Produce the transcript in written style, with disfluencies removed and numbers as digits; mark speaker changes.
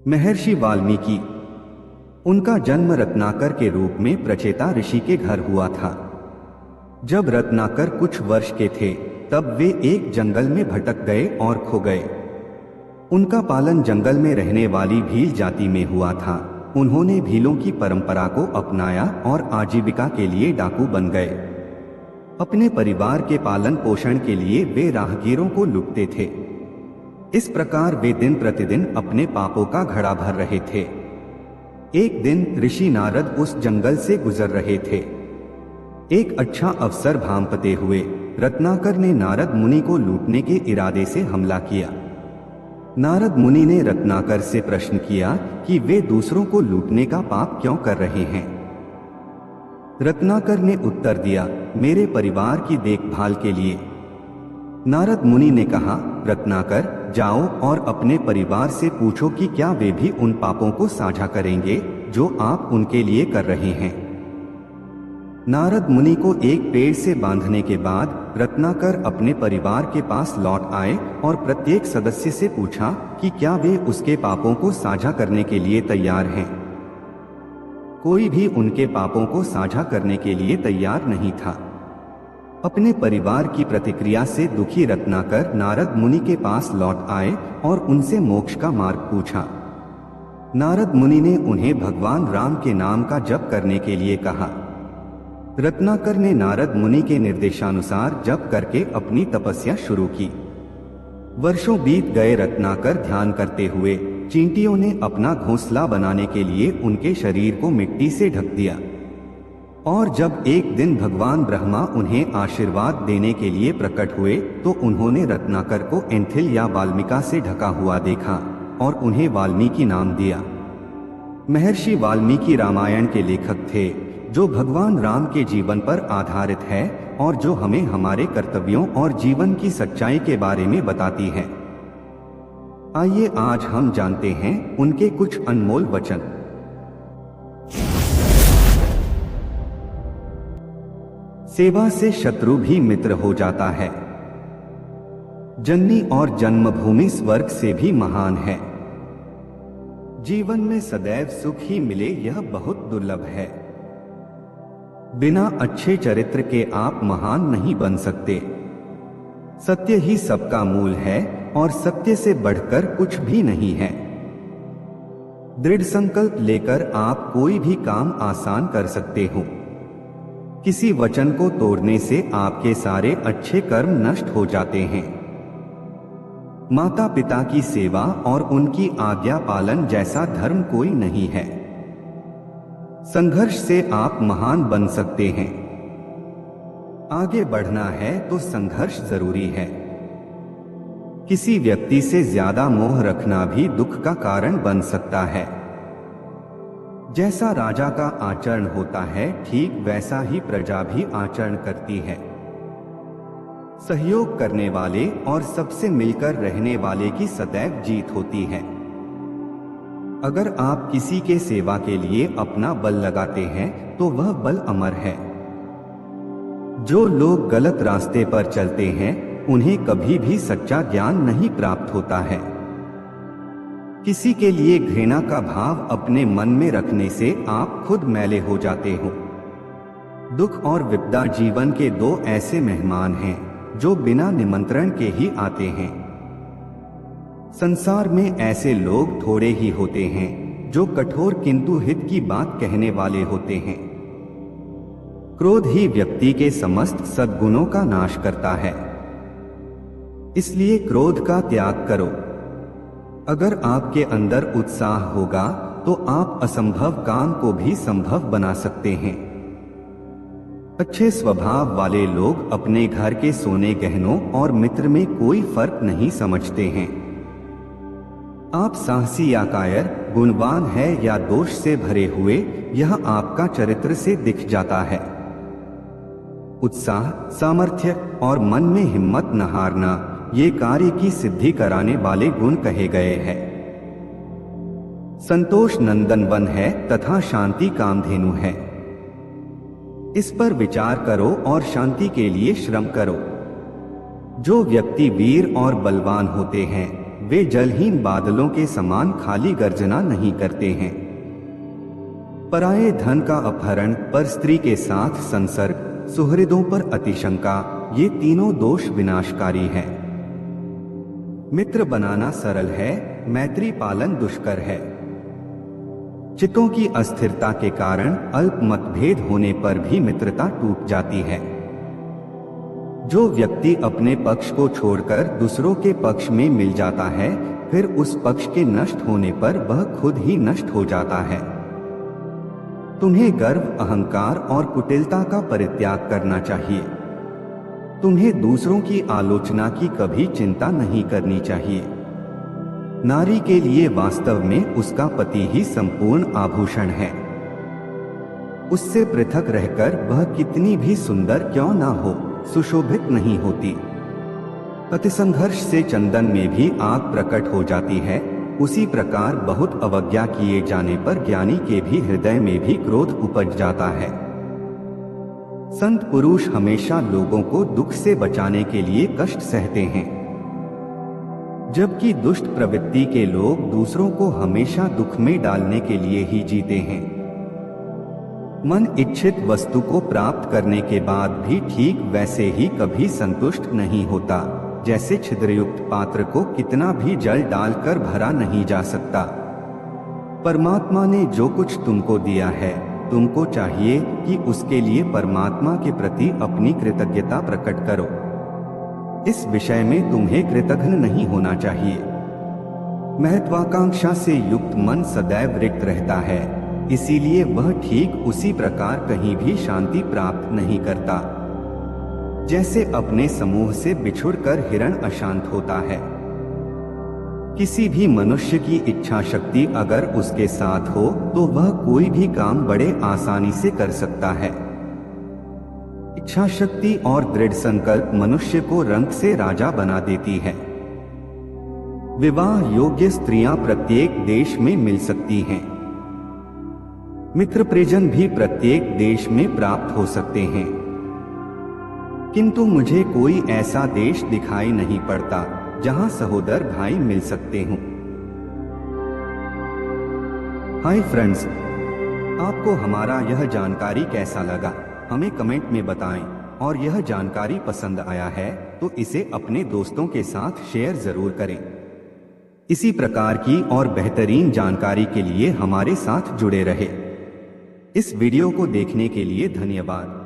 Speaker 1: महर्षि वाल्मीकि। उनका जन्म रत्नाकर के रूप में प्रचेता ऋषि के घर हुआ था। जब रत्नाकर कुछ वर्ष के थे तब वे एक जंगल में भटक गए और खो गए। उनका पालन जंगल में रहने वाली भील जाति में हुआ था। उन्होंने भीलों की परंपरा को अपनाया और आजीविका के लिए डाकू बन गए। अपने परिवार के पालन पोषण के लिए वे राहगीरों को लूटते थे। इस प्रकार वे दिन प्रतिदिन अपने पापों का घड़ा भर रहे थे। एक दिन ऋषि नारद उस जंगल से गुजर रहे थे। एक अच्छा अवसर भांपते हुए रत्नाकर ने नारद मुनि को लूटने के इरादे से हमला किया। नारद मुनि ने रत्नाकर से प्रश्न किया कि वे दूसरों को लूटने का पाप क्यों कर रहे हैं। रत्नाकर ने उत्तर दिया, मेरे परिवार की देखभाल के लिए। नारद मुनि ने कहा, रत्नाकर, जाओ और अपने परिवार से पूछो कि क्या वे भी उन पापों को साझा करेंगे जो आप उनके लिए कर रहे हैं। नारद मुनि को एक पेड़ से बांधने के बाद रत्नाकर अपने परिवार के पास लौट आए और प्रत्येक सदस्य से पूछा कि क्या वे उसके पापों को साझा करने के लिए तैयार हैं। कोई भी उनके पापों को साझा करने के लिए तैयार नहीं था। अपने परिवार की प्रतिक्रिया से दुखी रत्नाकर नारद मुनि के पास लौट आए और उनसे मोक्ष का मार्ग पूछा। नारद मुनि ने उन्हें भगवान राम के नाम का जप करने के लिए कहा। रत्नाकर ने नारद मुनि के निर्देशानुसार जप करके अपनी तपस्या शुरू की। वर्षों बीत गए। रत्नाकर ध्यान करते हुए चींटियों ने अपना घोंसला बनाने के लिए उनके शरीर को मिट्टी से ढक दिया। और जब एक दिन भगवान ब्रह्मा उन्हें आशीर्वाद देने के लिए प्रकट हुए तो उन्होंने रत्नाकर को एंथिल या वाल्मीका से ढका हुआ देखा और उन्हें वाल्मीकि नाम दिया। महर्षि वाल्मीकि रामायण के लेखक थे, जो भगवान राम के जीवन पर आधारित है और जो हमें हमारे कर्तव्यों और जीवन की सच्चाई के बारे में बताती है। आइए आज हम जानते हैं उनके कुछ अनमोल वचन। सेवा से शत्रु भी मित्र हो जाता है। जननी और जन्मभूमि स्वर्ग से भी महान है। जीवन में सदैव सुख ही मिले यह बहुत दुर्लभ है। बिना अच्छे चरित्र के आप महान नहीं बन सकते। सत्य ही सबका मूल है और सत्य से बढ़कर कुछ भी नहीं है। दृढ़ संकल्प लेकर आप कोई भी काम आसान कर सकते हो। किसी वचन को तोड़ने से आपके सारे अच्छे कर्म नष्ट हो जाते हैं। माता पिता की सेवा और उनकी आज्ञा पालन जैसा धर्म कोई नहीं है। संघर्ष से आप महान बन सकते हैं। आगे बढ़ना है तो संघर्ष जरूरी है। किसी व्यक्ति से ज्यादा मोह रखना भी दुख का कारण बन सकता है। जैसा राजा का आचरण होता है ठीक वैसा ही प्रजा भी आचरण करती है। सहयोग करने वाले और सबसे मिलकर रहने वाले की सदैव जीत होती है। अगर आप किसी के सेवा के लिए अपना बल लगाते हैं तो वह बल अमर है। जो लोग गलत रास्ते पर चलते हैं उन्हें कभी भी सच्चा ज्ञान नहीं प्राप्त होता है। किसी के लिए घृणा का भाव अपने मन में रखने से आप खुद मैले हो जाते हो। दुख और विपदा जीवन के दो ऐसे मेहमान हैं जो बिना निमंत्रण के ही आते हैं। संसार में ऐसे लोग थोड़े ही होते हैं जो कठोर किंतु हित की बात कहने वाले होते हैं। क्रोध ही व्यक्ति के समस्त सद्गुणों का नाश करता है। इसलिए क्रोध का त्याग करो। अगर आपके अंदर उत्साह होगा तो आप असंभव काम को भी संभव बना सकते हैं। अच्छे स्वभाव वाले लोग अपने घर के सोने गहनों और मित्र में कोई फर्क नहीं समझते हैं। आप साहसी या कायर, गुणवान है या दोष से भरे हुए, यह आपका चरित्र से दिख जाता है। उत्साह, सामर्थ्य और मन में हिम्मत न हारना ये कार्य की सिद्धि कराने वाले गुण कहे गए हैं। संतोष नंदन वन है तथा शांति कामधेनु है। इस पर विचार करो और शांति के लिए श्रम करो। जो व्यक्ति वीर और बलवान होते हैं वे जलहीन बादलों के समान खाली गर्जना नहीं करते हैं। पराये धन का अपहरण, पर स्त्री के साथ संसर्ग, सुहृदों पर अतिशंका, ये तीनों दोष विनाशकारी हैं। मित्र बनाना सरल है, मैत्री पालन दुष्कर है। चित्तों की अस्थिरता के कारण अल्प मतभेद होने पर भी मित्रता टूट जाती है। जो व्यक्ति अपने पक्ष को छोड़कर दूसरों के पक्ष में मिल जाता है, फिर उस पक्ष के नष्ट होने पर वह खुद ही नष्ट हो जाता है। तुम्हें गर्व, अहंकार और कुटिलता का परित्याग करना चाहिए। तुम्हें दूसरों की आलोचना की कभी चिंता नहीं करनी चाहिए। नारी के लिए वास्तव में उसका पति ही संपूर्ण आभूषण है। उससे पृथक रहकर वह कितनी भी सुंदर क्यों ना हो, सुशोभित नहीं होती। प्रतिसंघर्ष से चंदन में भी आग प्रकट हो जाती है, उसी प्रकार बहुत अवज्ञा किए जाने पर ज्ञानी के भी हृदय में भी क्रोध उपज जाता है। संत पुरुष हमेशा लोगों को दुख से बचाने के लिए कष्ट सहते हैं, जबकि दुष्ट प्रवृत्ति के लोग दूसरों को हमेशा दुख में डालने के लिए ही जीते हैं। मन इच्छित वस्तु को प्राप्त करने के बाद भी ठीक वैसे ही कभी संतुष्ट नहीं होता, जैसे छिद्रयुक्त पात्र को कितना भी जल डालकर भरा नहीं जा सकता। परमात्मा ने जो कुछ तुमको दिया है, तुमको चाहिए कि उसके लिए परमात्मा के प्रति अपनी कृतज्ञता प्रकट करो। इस विषय में तुम्हें कृतघ्न नहीं होना चाहिए। महत्वाकांक्षा से युक्त मन सदैव रिक्त रहता है, इसीलिए वह ठीक उसी प्रकार कहीं भी शांति प्राप्त नहीं करता, जैसे अपने समूह से बिछुड़कर हिरण अशांत होता है। किसी भी मनुष्य की इच्छा शक्ति अगर उसके साथ हो तो वह कोई भी काम बड़े आसानी से कर सकता है। इच्छा शक्ति और दृढ़ संकल्प मनुष्य को रंग से राजा बना देती है। विवाह योग्य स्त्रियां प्रत्येक देश में मिल सकती हैं। मित्र परिजन भी प्रत्येक देश में प्राप्त हो सकते हैं, किंतु मुझे कोई ऐसा देश दिखाई नहीं पड़ता जहां सहोदर भाई मिल सकते हों। हाय फ्रेंड्स, आपको हमारा यह जानकारी कैसा लगा हमें कमेंट में बताएं, और यह जानकारी पसंद आया है तो इसे अपने दोस्तों के साथ शेयर जरूर करें। इसी प्रकार की और बेहतरीन जानकारी के लिए हमारे साथ जुड़े रहे। इस वीडियो को देखने के लिए धन्यवाद।